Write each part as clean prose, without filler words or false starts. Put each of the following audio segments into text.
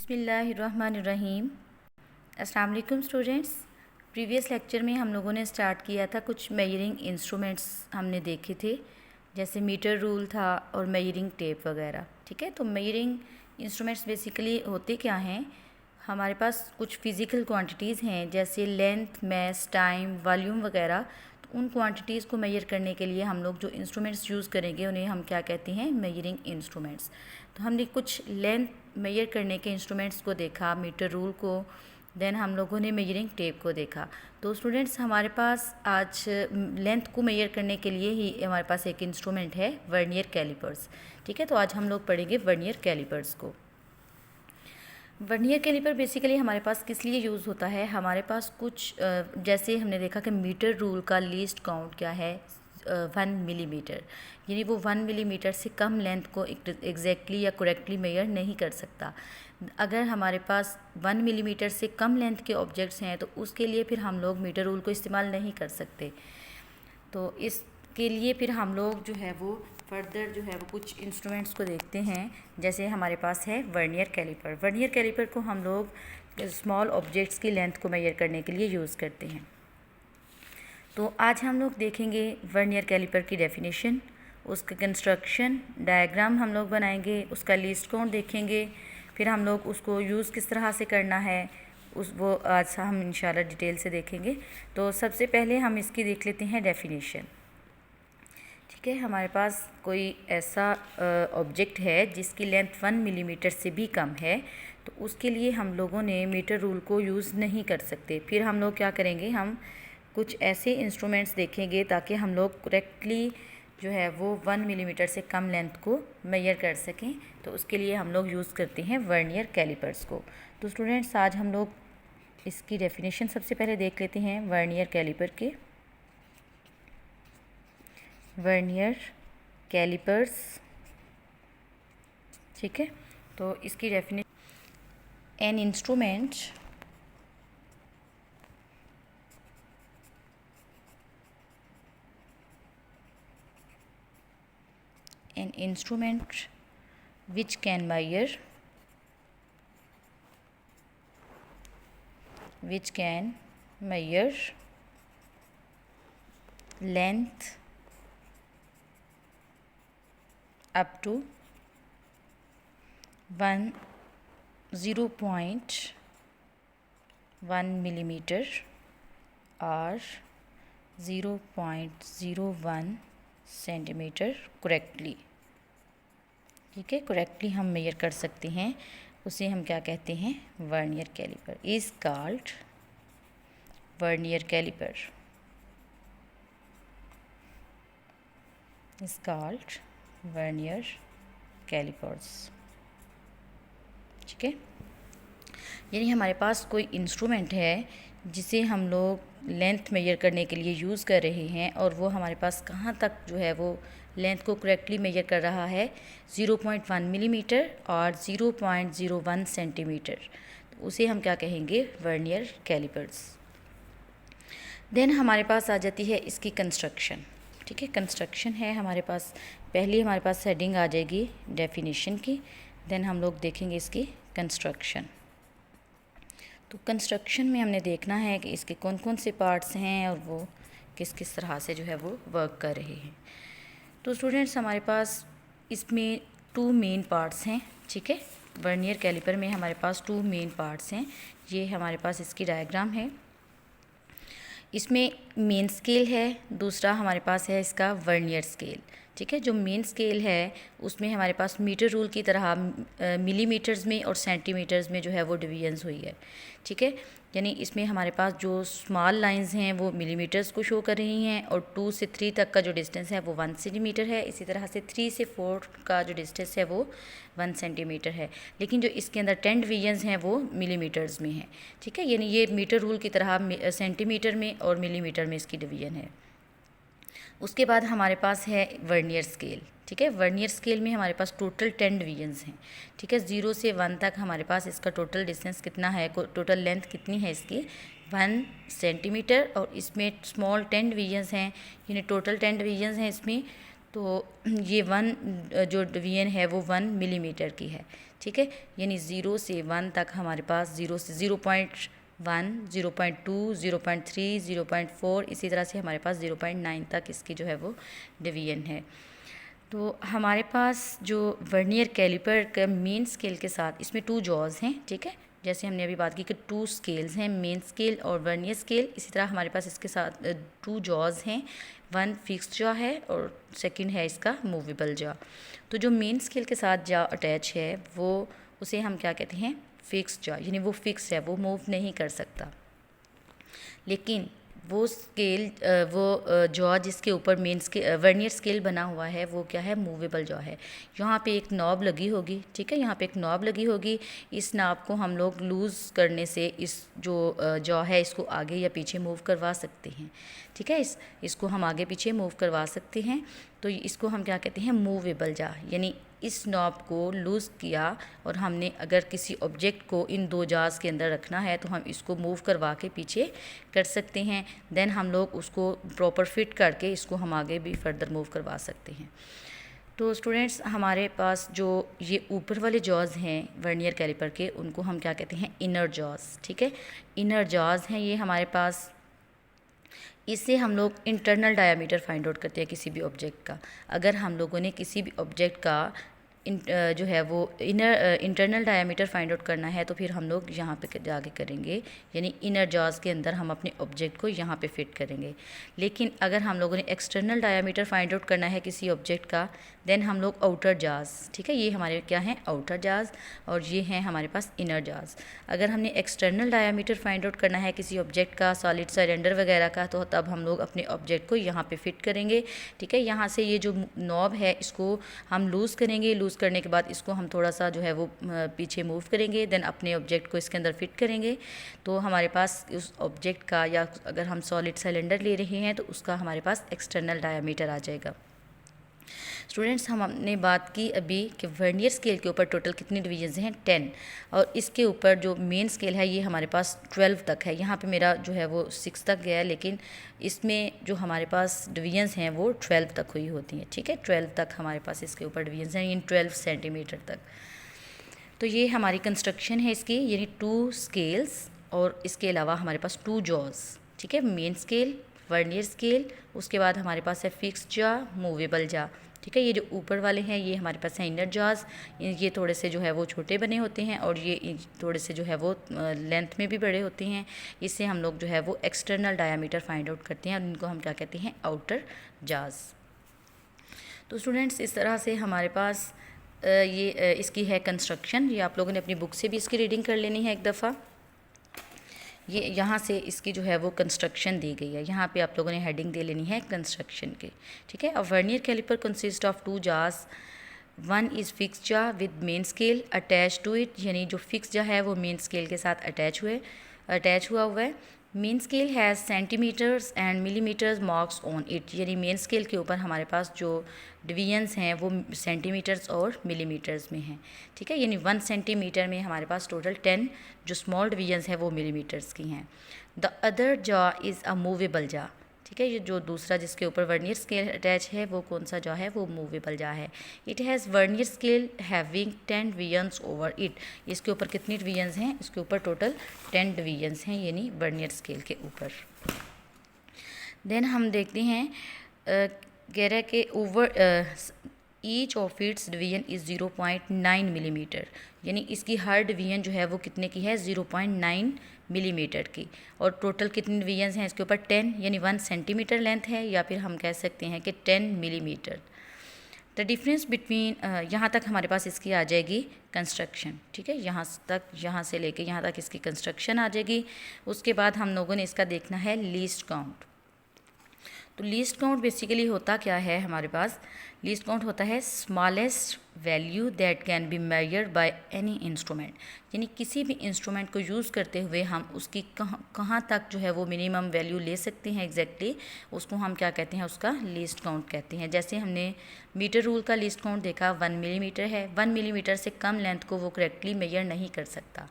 बिस्मिल्लाहिर्रहमानिर्रहीम। अस्सलाम वालेकुम स्टूडेंट्स। प्रीवियस लेक्चर में हम लोगों ने स्टार्ट किया था, कुछ मेजरिंग इंस्ट्रूमेंट्स हमने देखे थे, जैसे मीटर रूल था और मेजरिंग टेप वगैरह। ठीक है, तो मेजरिंग इंस्ट्रूमेंट्स बेसिकली होते क्या हैं, हमारे पास कुछ फ़िज़िकल क्वांटिटीज़ हैं जैसे लेंथ, मैस, टाइम, वॉल्यूम वगैरह। तो उन क्वांटिटीज़ को मेजर करने के लिए हम लोग जो इंस्ट्रूमेंट्स यूज़ करेंगे उन्हें हम क्या कहते हैं, मेजरिंग इंस्ट्रूमेंट्स। तो हमने कुछ लेंथ मेजर करने के इंस्ट्रूमेंट्स को देखा, मीटर रूल को, देन हम लोगों ने मेजरिंग टेप को देखा। तो स्टूडेंट्स, हमारे पास आज लेंथ को मेजर करने के लिए ही हमारे पास एक इंस्ट्रूमेंट है, वर्नियर कैलिपर्स। ठीक है, तो आज हम लोग पढ़ेंगे वर्नियर कैलिपर्स को। वर्नियर कैलिपर बेसिकली हमारे पास किस लिए यूज़ होता है, हमारे पास कुछ जैसे हमने देखा कि मीटर रूल का लीस्ट काउंट क्या है, 1 मिलीमीटर, यानी वो 1 मिलीमीटर से कम लेंथ को एग्जैक्टली या करेक्टली मेजर नहीं कर सकता। अगर हमारे पास 1 मिलीमीटर से कम लेंथ के ऑब्जेक्ट्स हैं तो उसके लिए फिर हम लोग मीटर रूल को इस्तेमाल नहीं कर सकते। तो इसके लिए फिर हम लोग जो है वो फर्दर जो है वो कुछ इंस्ट्रूमेंट्स को देखते हैं। जैसे हमारे पास है वर्नियर कैलिपर। वर्नियर कैलिपर को हम लोग स्मॉल ऑब्जेक्ट्स की लेंथ को मेजर करने के लिए यूज़ करते हैं। तो आज हम लोग देखेंगे वर्नियर कैलिपर की डेफिनेशन, उसका कंस्ट्रक्शन, डायग्राम हम लोग बनाएंगे, उसका लीस्ट काउंट देखेंगे, फिर हम लोग उसको यूज़ किस तरह से करना है वो आज हम इंशाल्लाह डिटेल से देखेंगे। तो सबसे पहले हम इसकी देख लेते हैं डेफिनेशन। ठीक है, हमारे पास कोई ऐसा ऑब्जेक्ट है जिसकी लेंथ 1 मिलीमीटर से भी कम है, तो उसके लिए हम लोगों ने मीटर रूल को यूज़ नहीं कर सकते। फिर हम लोग क्या करेंगे, हम कुछ ऐसे इंस्ट्रूमेंट्स देखेंगे ताकि हम लोग करेक्टली जो है वो 1 मिलीमीटर से कम लेंथ को मेजर कर सकें। तो उसके लिए हम लोग यूज़ करते हैं वर्नियर कैलिपर्स को। तो स्टूडेंट्स, आज हम लोग इसकी डेफिनेशन सबसे पहले देख लेते हैं वर्नियर कैलिपर के। वर्नियर कैलिपर्स, ठीक है, तो इसकी definition, an instrument an instrument which can measure length up to 0.1 millimeter or 0.01 centimetre correctly. ठीक है, करेक्टली हम मेजर कर सकते हैं, उसे हम क्या कहते हैं, vernier caliper is called vernier caliper, is called vernier calipers. ठीक है, यानी हमारे पास कोई इंस्ट्रूमेंट है जिसे हम लोग लेंथ मेजर करने के लिए यूज़ कर रहे हैं और वो हमारे पास कहाँ तक जो है वो लेंथ को करेक्टली मेजर कर रहा है, 0.1 मिलीमीटर और 0.01 सेंटीमीटर। तो उसे हम क्या कहेंगे, वर्नियर कैलिपर्स। देन हमारे पास आ जाती है इसकी कंस्ट्रक्शन। ठीक है, कंस्ट्रक्शन है हमारे पास, पहली हमारे पास हेडिंग आ जाएगी डेफिनेशन की, देन हम लोग देखेंगे इसकी कंस्ट्रक्शन। तो कंस्ट्रक्शन में हमने देखना है कि इसके कौन कौन से पार्ट्स हैं और वो किस किस तरह से जो है वो वर्क कर रहे हैं। तो स्टूडेंट्स, हमारे पास इसमें 2 मेन पार्ट्स हैं। ठीक है, वर्नियर कैलिपर में हमारे पास 2 मेन पार्ट्स हैं। ये हमारे पास इसकी डायग्राम है। इसमें मेन स्केल है, दूसरा हमारे पास है इसका वर्नियर स्केल। ठीक है, जो मेन स्केल है उसमें हमारे पास मीटर रूल की तरह मिलीमीटर्स में और सेंटीमीटर्स में जो है वो डिवीजन्स हुई है। ठीक है, यानी इसमें हमारे पास जो स्मॉल लाइंस हैं वो मिलीमीटर्स को शो कर रही हैं और 2 से 3 तक का जो डिस्टेंस है वो 1 सेंटीमीटर है। इसी तरह से 3 से 4 का जो डिस्टेंस है वो 1 सेंटीमीटर है, लेकिन जो इसके अंदर 10 डिवीजन्स हैं वो मिलीमीटर्स में हैं। ठीक है, यानी ये मीटर रूल की तरह सेंटीमीटर में और मिलीमीटर में इसकी डिवीजन है। उसके बाद हमारे पास है वर्नियर स्केल। ठीक है, वर्नियर स्केल में हमारे पास टोटल 10 डिवीजन्स हैं। ठीक है, 0 से 1 तक हमारे पास इसका टोटल डिस्टेंस कितना है, टोटल लेंथ कितनी है इसकी, 1 सेंटीमीटर, और इसमें स्मॉल 10 डिवीजन्स हैं, यानी टोटल 10 डिवीजन्स हैं इसमें। तो ये 1 जो डिवीजन है वो 1 मिलीमीटर की है, ठीक है। यानी 0 से 1 तक हमारे पास 0 से 0.1, 0.2, 0.3, 0.4, इसी तरह से हमारे पास 0.9 तक इसकी जो है वो डिवीजन है। तो हमारे पास जो वर्नियर कैलिपर का मेन स्केल के साथ इसमें 2 जॉज हैं, ठीक है। जैसे हमने अभी बात की कि 2 स्केल्स हैं, मेन स्केल और वर्नियर स्केल। इसी तरह हमारे पास इसके साथ 2 जॉज हैं, 1 फिक्स जॉ है और सेकंड है इसका मूवेबल जॉ। तो जो मेन स्केल के साथ जॉ अटैच है वो उसे हम क्या कहते हैं, फिक्स जॉ, यानी वो फिक्स है, वो मूव नहीं कर सकता। लेकिन वो स्केल जॉ जिसके ऊपर मेन स्केल वर्नियर स्केल बना हुआ है वो क्या है, मूवेबल जॉ है। यहाँ पे एक नॉब लगी होगी, ठीक है, यहाँ पे एक नॉब लगी होगी। इस नॉब को हम लोग लूज़ करने से इस जो जॉ है इसको आगे या पीछे मूव करवा सकते हैं, ठीक है। इसको हम आगे पीछे मूव करवा सकते हैं। तो इसको हम क्या कहते हैं, मूवेबल जॉ। यानी इस नॉब को लूज़ किया और हमने अगर किसी ऑब्जेक्ट को इन 2 जॉज के अंदर रखना है तो हम इसको मूव करवा के पीछे कर सकते हैं। देन हम लोग उसको प्रॉपर फिट करके इसको हम आगे भी फर्दर मूव करवा सकते हैं। तो स्टूडेंट्स, हमारे पास जो ये ऊपर वाले जॉज हैं वर्नियर कैलिपर के, उनको हम क्या कहते हैं, इनर जॉज, ठीक है। इनर जॉज हैं ये हमारे पास। इससे हम लोग इंटरनल डायामीटर फाइंड आउट करते हैं किसी भी ऑब्जेक्ट का। अगर हम लोगों ने किसी भी ऑब्जेक्ट का जो है वो इंटरनल डायामीटर फाइंड आउट करना है तो फिर हम लोग यहाँ पे जाके करेंगे, यानी इनर जॉज के अंदर हम अपने ऑब्जेक्ट को यहाँ पे फिट करेंगे। लेकिन अगर हम लोगों ने एक्सटर्नल डायामीटर फाइंड आउट करना है किसी ऑब्जेक्ट का, देन हम लोग आउटर जॉज, ठीक है, ये हमारे क्या हैं, आउटर जॉज, और ये हैं हमारे पास इनर जॉज। अगर हमने एक्सटर्नल डायामीटर फाइंड आउट करना है किसी ऑब्जेक्ट का, सॉलिड सिलेंडर वगैरह का, तो तब हम लोग अपने ऑब्जेक्ट को यहाँ पे फिट करेंगे, ठीक है। यहाँ से ये जो नॉब है इसको हम लूज़ करेंगे, लूज़ करने के बाद इसको हम थोड़ा सा जो है वो पीछे मूव करेंगे, देन अपने ऑब्जेक्ट को इसके अंदर फिट करेंगे। तो हमारे पास उस ऑब्जेक्ट का, या अगर हम सॉलिड सिलेंडर ले रहे हैं तो उसका हमारे पास एक्सटर्नल डायामीटर आ जाएगा। स्टूडेंट्स, हमने बात की अभी कि वर्नियर स्केल के ऊपर टोटल कितनी डिवीजन्स हैं, 10, और इसके ऊपर जो मेन स्केल है ये हमारे पास 12 तक है। यहाँ पे मेरा जो है वो 6 तक गया है, लेकिन इसमें जो हमारे पास डिवीजन्स हैं वो 12 तक हुई होती हैं, ठीक है। 12 तक हमारे पास इसके ऊपर डिवीजन्स हैं, इन 12 सेंटीमीटर तक। तो ये हमारी कंस्ट्रक्शन है इसकी, यानी 2 स्केल्स और इसके अलावा हमारे पास 2 जॉज, ठीक है। मेन स्केल, वर्नियर स्केल, उसके बाद हमारे पास है फिक्स जॉ, मूवेबल जॉ, ठीक है। ये जो ऊपर वाले हैं ये हमारे पास हैं इनर जॉज। ये थोड़े से जो है वो छोटे बने होते हैं और ये थोड़े से जो है वो लेंथ में भी बड़े होते हैं। इससे हम लोग जो है वो एक्सटर्नल डायामीटर फाइंड आउट करते हैं और इनको हम क्या कहते हैं, आउटर जॉज। तो स्टूडेंट्स, इस तरह से हमारे पास ये इसकी है कंस्ट्रक्शन। ये आप लोगों ने अपनी बुक से भी इसकी रीडिंग कर लेनी है एक दफ़ा। ये यहाँ से इसकी जो है वो कंस्ट्रक्शन दी गई है, यहाँ पे आप लोगों ने हेडिंग दे लेनी है कंस्ट्रक्शन की, ठीक है। A vernier caliper consist of 2 jaws, 1 is fix jaw with main scale attach to it, यानी जो फिक्स जॉ है वो मेन स्केल के साथ अटैच हुआ है। Main scale has centimetres and millimetres marks on it, यानी मेन स्केल के ऊपर हमारे पास जो डिवीजन्स हैं वो सेंटीमीटर्स और मिलीमीटर्स में हैं, ठीक है। यानी 1 सेंटीमीटर में हमारे पास टोटल 10 जो स्मॉल डिवीजन्स हैं वो मिलीमीटर्स की हैं। The other jaw is a movable jaw, ठीक है। ये जो दूसरा जिसके ऊपर वर्नियर स्केल अटैच है वो कौन सा जॉ है, वो मूवेबल जॉ है। It has vernier scale having 10 divisions over it, इसके ऊपर कितनी डिवीजन्स हैं, इसके ऊपर टोटल 10 डिवीजन्स हैं, यानी वर्नियर स्केल के ऊपर। देन हम देखते हैं कह रहा है कि over each of its division is 0.9 millimetre, यानी इसकी हर डिवीजन जो है वो कितने की है, 0.9 मिलीमीटर की। और टोटल कितनी डिवीजन्स हैं इसके ऊपर, 10, यानी 1 सेंटीमीटर लेंथ है, या फिर हम कह सकते हैं कि 10 मिलीमीटर। द डिफरेंस बिटवीन, यहाँ तक हमारे पास इसकी आ जाएगी कंस्ट्रक्शन, ठीक है। यहाँ से लेके यहाँ तक इसकी कंस्ट्रक्शन आ जाएगी। उसके बाद हम लोगों ने इसका देखना है लीस्ट काउंट। तो लीस्ट काउंट बेसिकली होता क्या है हमारे पास, लीस्ट काउंट होता है smallest value that can be measured by any instrument, यानी किसी भी इंस्ट्रूमेंट को यूज़ करते हुए हम उसकी कहाँ तक जो है वो मिनिमम वैल्यू ले सकते हैं एग्जैक्टली, उसको हम क्या कहते हैं, उसका लीस्ट काउंट कहते हैं। जैसे हमने मीटर रूल का लीस्ट काउंट देखा 1 मिलीमीटर है, 1 मिलीमीटर से कम लेंथ को वो करेक्टली मेजर नहीं कर सकता।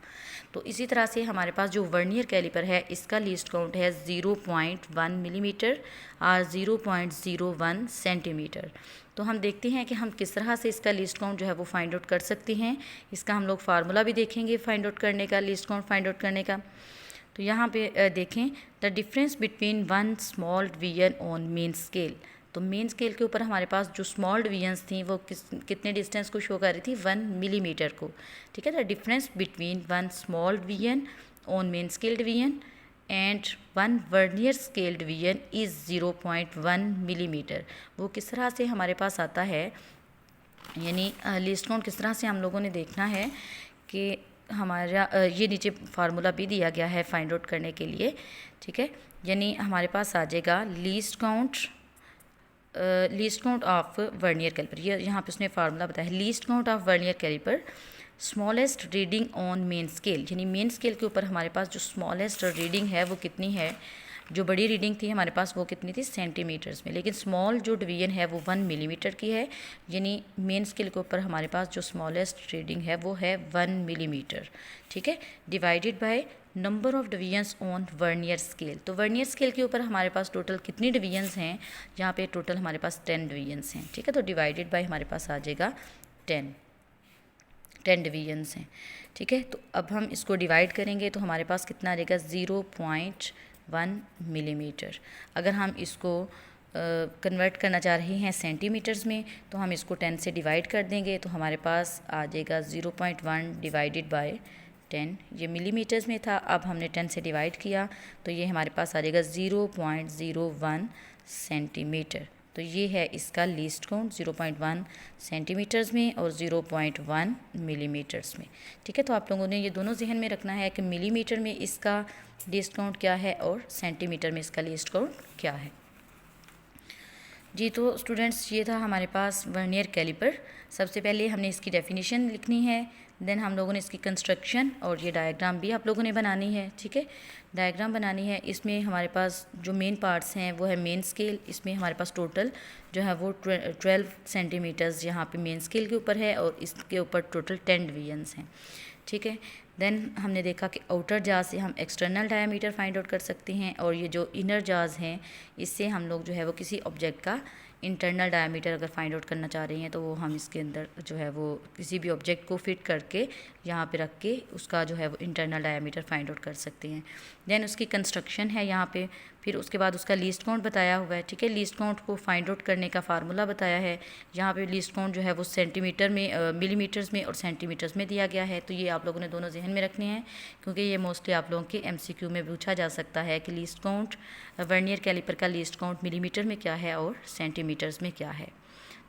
तो इसी तरह से हमारे पास जो वर्नियर कैलिपर है इसका लीस्ट काउंट है 0.1 मिलीमीटर और 0.01 सेंटीमीटर। तो हम देखते हैं कि हम किस तरह से इसका लीस्ट काउंट जो है वो फाइंड आउट कर सकते हैं। इसका हम लोग फार्मूला भी देखेंगे फाइंड आउट करने का, लीस्ट काउंट फाइंड आउट करने का। तो यहाँ पे देखें, the difference between one small division on main scale. तो मेन स्केल के ऊपर हमारे पास जो स्मॉल डिवीजन्स थी वो कितने डिस्टेंस को शो कर रही थी, 1 मिलीमीटर को। ठीक है, the difference between one small division on main scale division and one vernier scale division is 0.1 millimetre. वो किस तरह से हमारे पास आता है, यानी लीस्ट काउंट किस तरह से हम लोगों ने देखना है कि हमारा ये नीचे फार्मूला भी दिया गया है फाइंड आउट करने के लिए। ठीक है, यानी हमारे पास आ जाएगा least count of vernier caliper. ये यहाँ पे उसने फार्मूला बताया, least count of vernier caliper smallest reading on main scale. यानी मेन स्केल के ऊपर हमारे पास जो स्मॉलेस्ट रीडिंग है वो कितनी है, जो बड़ी रीडिंग थी हमारे पास वो कितनी थी, सेंटीमीटर्स में, लेकिन स्मॉल जो डिवीजन है वो 1 मिलीमीटर की है। यानी मेन स्केल के ऊपर हमारे पास जो स्मॉलेस्ट रीडिंग है वो है 1 मिलीमीटर। ठीक है, divided by number of divisions on vernier scale. तो वर्नियर स्केल के ऊपर हमारे पास टोटल कितनी डिवीजन्स हैं, यहाँ पे टोटल हमारे पास 10 डिवीजन्स हैं। ठीक है, तो डिवाइडेड बाय हमारे पास आ जाएगा 10 डिवीजन्स हैं। ठीक है, तो अब हम इसको डिवाइड करेंगे तो हमारे पास कितना आ जाएगा, 0.1 मिलीमीटर। अगर हम इसको कन्वर्ट करना चाह रहे हैं सेंटीमीटर्स में तो हम इसको 10 से डिवाइड कर देंगे तो हमारे पास आ जाएगा 0.1 डिवाइडेड बाय 10। ये मिलीमीटर्स में था, अब हमने 10 से डिवाइड किया तो ये हमारे पास आ जाएगा 0.01 सेंटीमीटर। तो ये है इसका लीस्ट काउंट 0.1 सेंटीमीटर्स में और 0.1 मिलीमीटर्स में। ठीक है, तो आप लोगों ने ये दोनों जहन में रखना है कि मिलीमीटर में इसका लीस्ट काउंट क्या है और सेंटीमीटर में इसका लीस्ट काउंट क्या है। जी, तो स्टूडेंट्स ये था हमारे पास वर्नियर कैलिपर। सबसे पहले हमने इसकी डेफिनेशन लिखनी है, देन हम लोगों ने इसकी कंस्ट्रक्शन और ये डायग्राम भी आप लोगों ने बनानी है। ठीक है, डायग्राम बनानी है। इसमें हमारे पास जो मेन पार्ट्स हैं वो है मेन स्केल। इसमें हमारे पास टोटल जो है वो 12 सेंटीमीटर्स यहाँ पे मेन स्केल के ऊपर है और इसके ऊपर टोटल 10 डिवीजन्स हैं। ठीक है, देन हमने देखा कि आउटर जाज से हम एक्सटर्नल डायमीटर फाइंड आउट कर सकते हैं और ये जो इनर जाज हैं इससे हम लोग जो है वो किसी ऑब्जेक्ट का इंटरनल डायमीटर अगर फाइंड आउट करना चाह रहे हैं तो वो हम इसके अंदर जो है वो किसी भी ऑब्जेक्ट को फिट करके यहाँ पे रख के उसका जो है वो इंटरनल डायमीटर फाइंड आउट कर सकते हैं। देन उसकी कंस्ट्रक्शन है यहाँ पे, फिर उसके बाद उसका लीस्ट काउंट बताया हुआ है। ठीक है, लीस्ट काउंट को फाइंड आउट करने का फार्मूला बताया है। यहाँ पे लीस्ट काउंट जो है वो सेंटीमीटर में, मिलीमीटर्स में और सेंटीमीटर्स में दिया गया है। तो ये आप लोगों ने दोनों जहन में रखने हैं क्योंकि ये मोस्टली आप लोगों के MCQ में पूछा जा सकता है कि लीस्ट काउंट, वर्नियर कैलिपर का लीस्ट काउंट मिलीमीटर में क्या है और सेंटीमीटर्स में क्या है।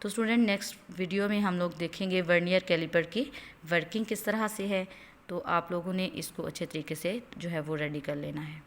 तो स्टूडेंट नेक्स्ट वीडियो में हम लोग देखेंगे वर्नियर कैलिपर की वर्किंग किस तरह से है। तो आप लोगों ने इसको अच्छे तरीके से जो है वो रेडी कर लेना है।